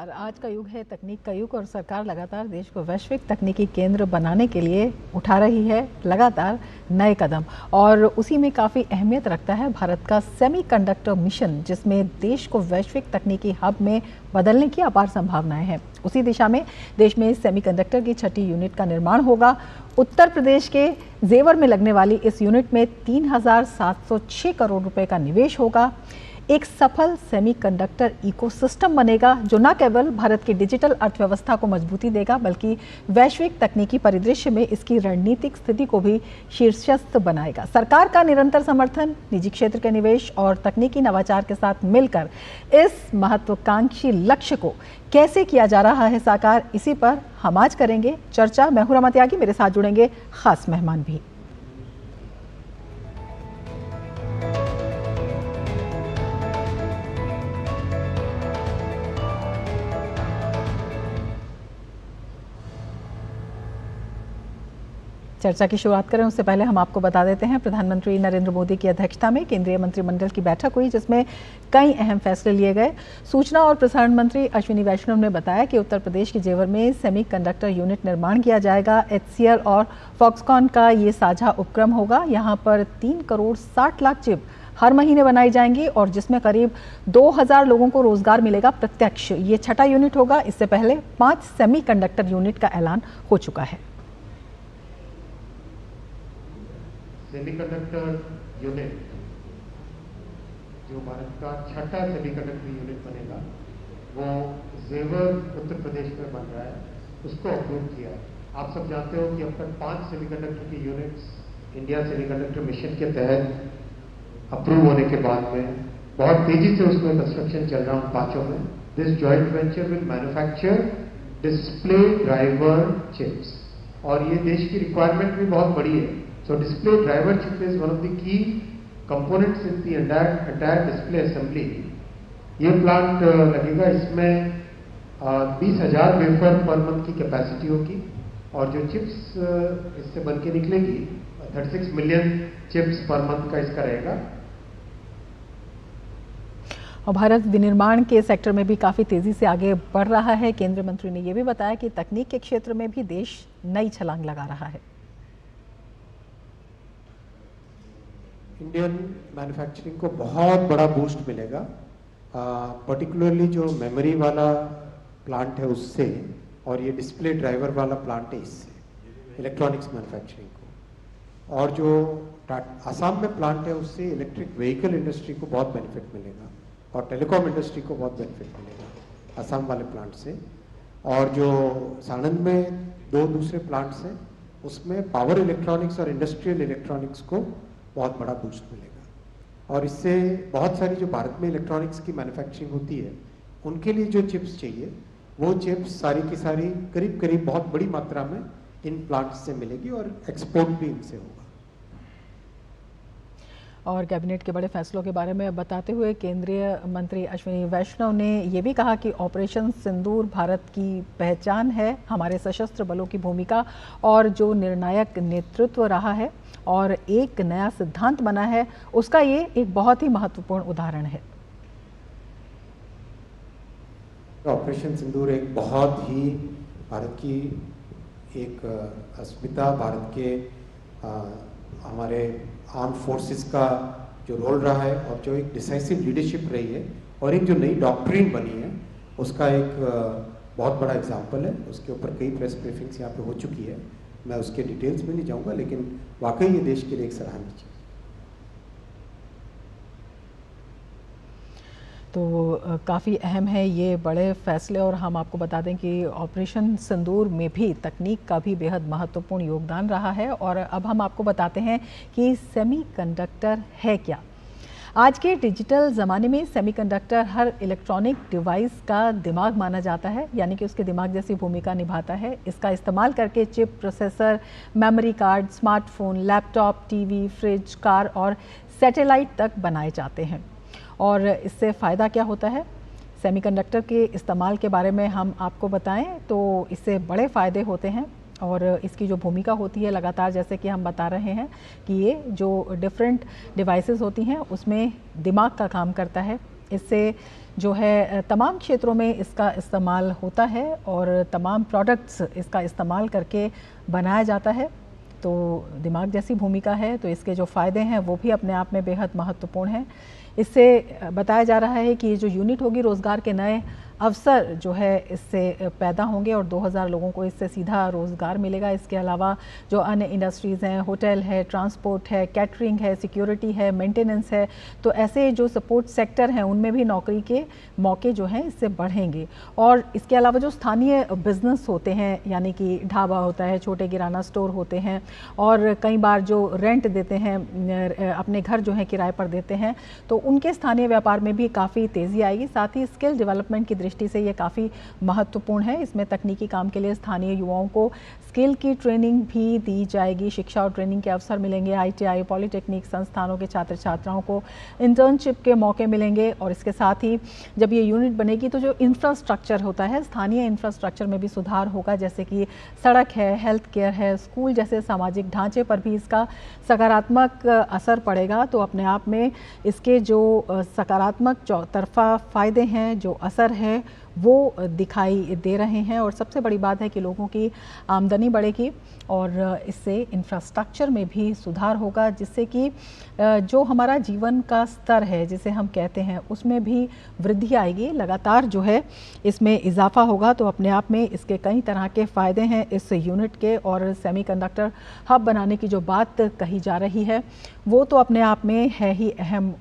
आज का युग है तकनीक का युग और सरकार लगातार देश को वैश्विक तकनीकी केंद्र बनाने के लिए उठा रही है लगातार नए कदम और उसी में काफ़ी अहमियत रखता है भारत का सेमीकंडक्टर मिशन, जिसमें देश को वैश्विक तकनीकी हब में बदलने की अपार संभावनाएं हैं। उसी दिशा में देश में सेमीकंडक्टर की 6ठी यूनिट का निर्माण होगा। उत्तर प्रदेश के जेवर में लगने वाली इस यूनिट में 3,706 करोड़ रुपए का निवेश होगा। एक सफल सेमीकंडक्टर इकोसिस्टम बनेगा जो न केवल भारत की डिजिटल अर्थव्यवस्था को मजबूती देगा बल्कि वैश्विक तकनीकी परिदृश्य में इसकी रणनीतिक स्थिति को भी शीर्षस्थ बनाएगा। सरकार का निरंतर समर्थन, निजी क्षेत्र के निवेश और तकनीकी नवाचार के साथ मिलकर इस महत्वाकांक्षी लक्ष्य को कैसे किया जा रहा है साकार, इसी पर हम आज करेंगे चर्चा। मैं हूं रमा त्यागी, मेरे साथ जुड़ेंगे खास मेहमान भी। चर्चा की शुरुआत करें उससे पहले हम आपको बता देते हैं, प्रधानमंत्री नरेंद्र मोदी की अध्यक्षता में केंद्रीय मंत्रिमंडल की बैठक हुई जिसमें कई अहम फैसले लिए गए। सूचना और प्रसारण मंत्री अश्विनी वैष्णव ने बताया कि उत्तर प्रदेश के जेवर में सेमीकंडक्टर यूनिट निर्माण किया जाएगा। HCL और फॉक्सकॉन का ये साझा उपक्रम होगा। यहाँ पर 3 करोड़ 60 लाख चिप हर महीने बनाई जाएंगी और जिसमें करीब 2000 लोगों को रोजगार मिलेगा प्रत्यक्ष। ये 6ठा यूनिट होगा। इससे पहले 5 सेमीकंडक्टर यूनिट का ऐलान हो चुका है। सेमीकंडक्टर यूनिट जो भारत का 6ठा सेमीकंडक्टर यूनिट बनेगा वो जेवर उत्तर प्रदेश में बन रहा है, उसको अप्रूव किया। आप सब जानते हो कि अब तक 5 सेमीकंडक्टर की यूनिट्स इंडिया सेमीकंडक्टर मिशन के तहत अप्रूव होने के बाद में बहुत तेजी से उसमें कंस्ट्रक्शन चल रहा है 5 में। This joint venture will manufacture display driver chips और ये देश की रिक्वायरमेंट भी बहुत बड़ी है। So display driver chip is one of the key components in the entire display assembly. ये प्लांट लगेगा, इसमें 20,000 वेफर पर मंथ की कैपेसिटी होगी और जो चिप्स इससे बन के निकलेगी 36 मिलियन चिप्स पर मंथ का इसका रहेगा। और भारत विनिर्माण के सेक्टर में भी काफ़ी तेज़ी से आगे बढ़ रहा है। केंद्रीय मंत्री ने यह भी बताया कि तकनीक के क्षेत्र में भी देश नई छलांग लगा रहा है। इंडियन मैन्युफैक्चरिंग को बहुत बड़ा बूस्ट मिलेगा, पर्टिकुलरली जो मेमोरी वाला प्लांट है उससे और ये डिस्प्ले ड्राइवर वाला प्लांट है इससे इलेक्ट्रॉनिक्स मैन्युफैक्चरिंग को, और जो आसाम में प्लांट है उससे इलेक्ट्रिक व्हीकल इंडस्ट्री को बहुत बेनिफिट मिलेगा और टेलीकॉम इंडस्ट्री को बहुत बेनिफिट मिलेगा आसाम वाले प्लांट से। और जो साणंद में 2 दूसरे प्लांट्स हैं उसमें पावर इलेक्ट्रॉनिक्स और इंडस्ट्रियल इलेक्ट्रॉनिक्स को बहुत बड़ा बूस्ट मिलेगा और इससे बहुत सारी जो भारत में इलेक्ट्रॉनिक्स की मैन्युफैक्चरिंग होती है उनके लिए जो चिप्स चाहिए वो चिप्स सारी की सारी करीब करीब बहुत बड़ी मात्रा में इन प्लांट्स से मिलेगी और एक्सपोर्ट भी इनसे होगा। और कैबिनेट के बड़े फैसलों के बारे में बताते हुए केंद्रीय मंत्री अश्विनी वैष्णव ने यह भी कहा कि ऑपरेशन सिंदूर भारत की पहचान है, हमारे सशस्त्र बलों की भूमिका और जो निर्णायक नेतृत्व रहा है और एक नया सिद्धांत बना है, उसका ये एक बहुत ही महत्वपूर्ण उदाहरण है। ऑपरेशन सिंदूर एक बहुत ही भारत की एक अस्मिता, भारत के हमारे आर्म फोर्सेस का जो रोल रहा है और जो एक डिसाइसिव लीडरशिप रही है और एक जो नई डॉक्ट्रिन बनी है उसका एक बहुत बड़ा एग्जाम्पल है। उसके ऊपर कई प्रेस ब्रीफिंग्स यहाँ पे हो चुकी है, मैं उसके डिटेल्स में नहीं जाऊँगा, लेकिन वाकई ये देश के लिए एक सराहनीय चीज़। तो काफ़ी अहम है ये बड़े फैसले और हम आपको बता दें कि ऑपरेशन सिंदूर में भी तकनीक का भी बेहद महत्वपूर्ण योगदान रहा है। और अब हम आपको बताते हैं कि सेमीकंडक्टर है क्या। आज के डिजिटल ज़माने में सेमीकंडक्टर हर इलेक्ट्रॉनिक डिवाइस का दिमाग माना जाता है, यानी कि उसके दिमाग जैसी भूमिका निभाता है। इसका इस्तेमाल करके chip, processor, memory card, smartphone, laptop, TV, fridge, car और सैटेलाइट तक बनाए जाते हैं। और इससे फ़ायदा क्या होता है? सेमीकंडक्टर के इस्तेमाल के बारे में हम आपको बताएं तो इससे बड़े फ़ायदे होते हैं और इसकी जो भूमिका होती है लगातार, जैसे कि हम बता रहे हैं कि ये जो डिफरेंट डिवाइसेस होती हैं उसमें दिमाग का काम करता है। इससे जो है तमाम क्षेत्रों में इसका इस्तेमाल होता है और तमाम प्रोडक्ट्स इसका इस्तेमाल करके बनाया जाता है। तो दिमाग जैसी भूमिका है, तो इसके जो फ़ायदे हैं वो भी अपने आप में बेहद महत्वपूर्ण हैं। इससे बताया जा रहा है कि ये जो यूनिट होगी, रोज़गार के नए अवसर जो है इससे पैदा होंगे और 2000 लोगों को इससे सीधा रोज़गार मिलेगा। इसके अलावा जो अन्य इंडस्ट्रीज़ हैं, होटल है, ट्रांसपोर्ट है, कैटरिंग है, सिक्योरिटी है, मेंटेनेंस है, तो ऐसे जो सपोर्ट सेक्टर हैं उनमें भी नौकरी के मौके जो हैं इससे बढ़ेंगे। और इसके अलावा जो स्थानीय बिजनेस होते हैं, यानी कि ढाबा होता है, छोटे किराना स्टोर होते हैं और कई बार जो रेंट देते हैं, अपने घर जो है किराए पर देते हैं, तो उनके स्थानीय व्यापार में भी काफ़ी तेज़ी आएगी। साथ ही स्किल डेवलपमेंट की दृष्टि से ये काफ़ी महत्वपूर्ण है। इसमें तकनीकी काम के लिए स्थानीय युवाओं को स्किल की ट्रेनिंग भी दी जाएगी, शिक्षा और ट्रेनिंग के अवसर मिलेंगे। ITI, पॉलिटेक्निक संस्थानों के छात्र छात्राओं को इंटर्नशिप के मौके मिलेंगे और इसके साथ ही जब ये यूनिट बनेगी तो जो इंफ्रास्ट्रक्चर होता है, स्थानीय इंफ्रास्ट्रक्चर में भी सुधार होगा, जैसे कि सड़क है, हेल्थ केयर है, स्कूल जैसे सामाजिक ढांचे पर भी इसका सकारात्मक असर पड़ेगा। तो अपने आप में इसके जो सकारात्मक चौतरफा फ़ायदे हैं, जो असर है वो दिखाई दे रहे हैं। और सबसे बड़ी बात है कि लोगों की आमदनी बढ़ेगी और इससे इंफ्रास्ट्रक्चर में भी सुधार होगा, जिससे कि जो हमारा जीवन का स्तर है जिसे हम कहते हैं उसमें भी वृद्धि आएगी, लगातार जो है इसमें इजाफा होगा। तो अपने आप में इसके कई तरह के फ़ायदे हैं इस यूनिट के। और सेमीकंडक्टर हब बनाने की जो बात कही जा रही है वो तो अपने आप में है ही अहम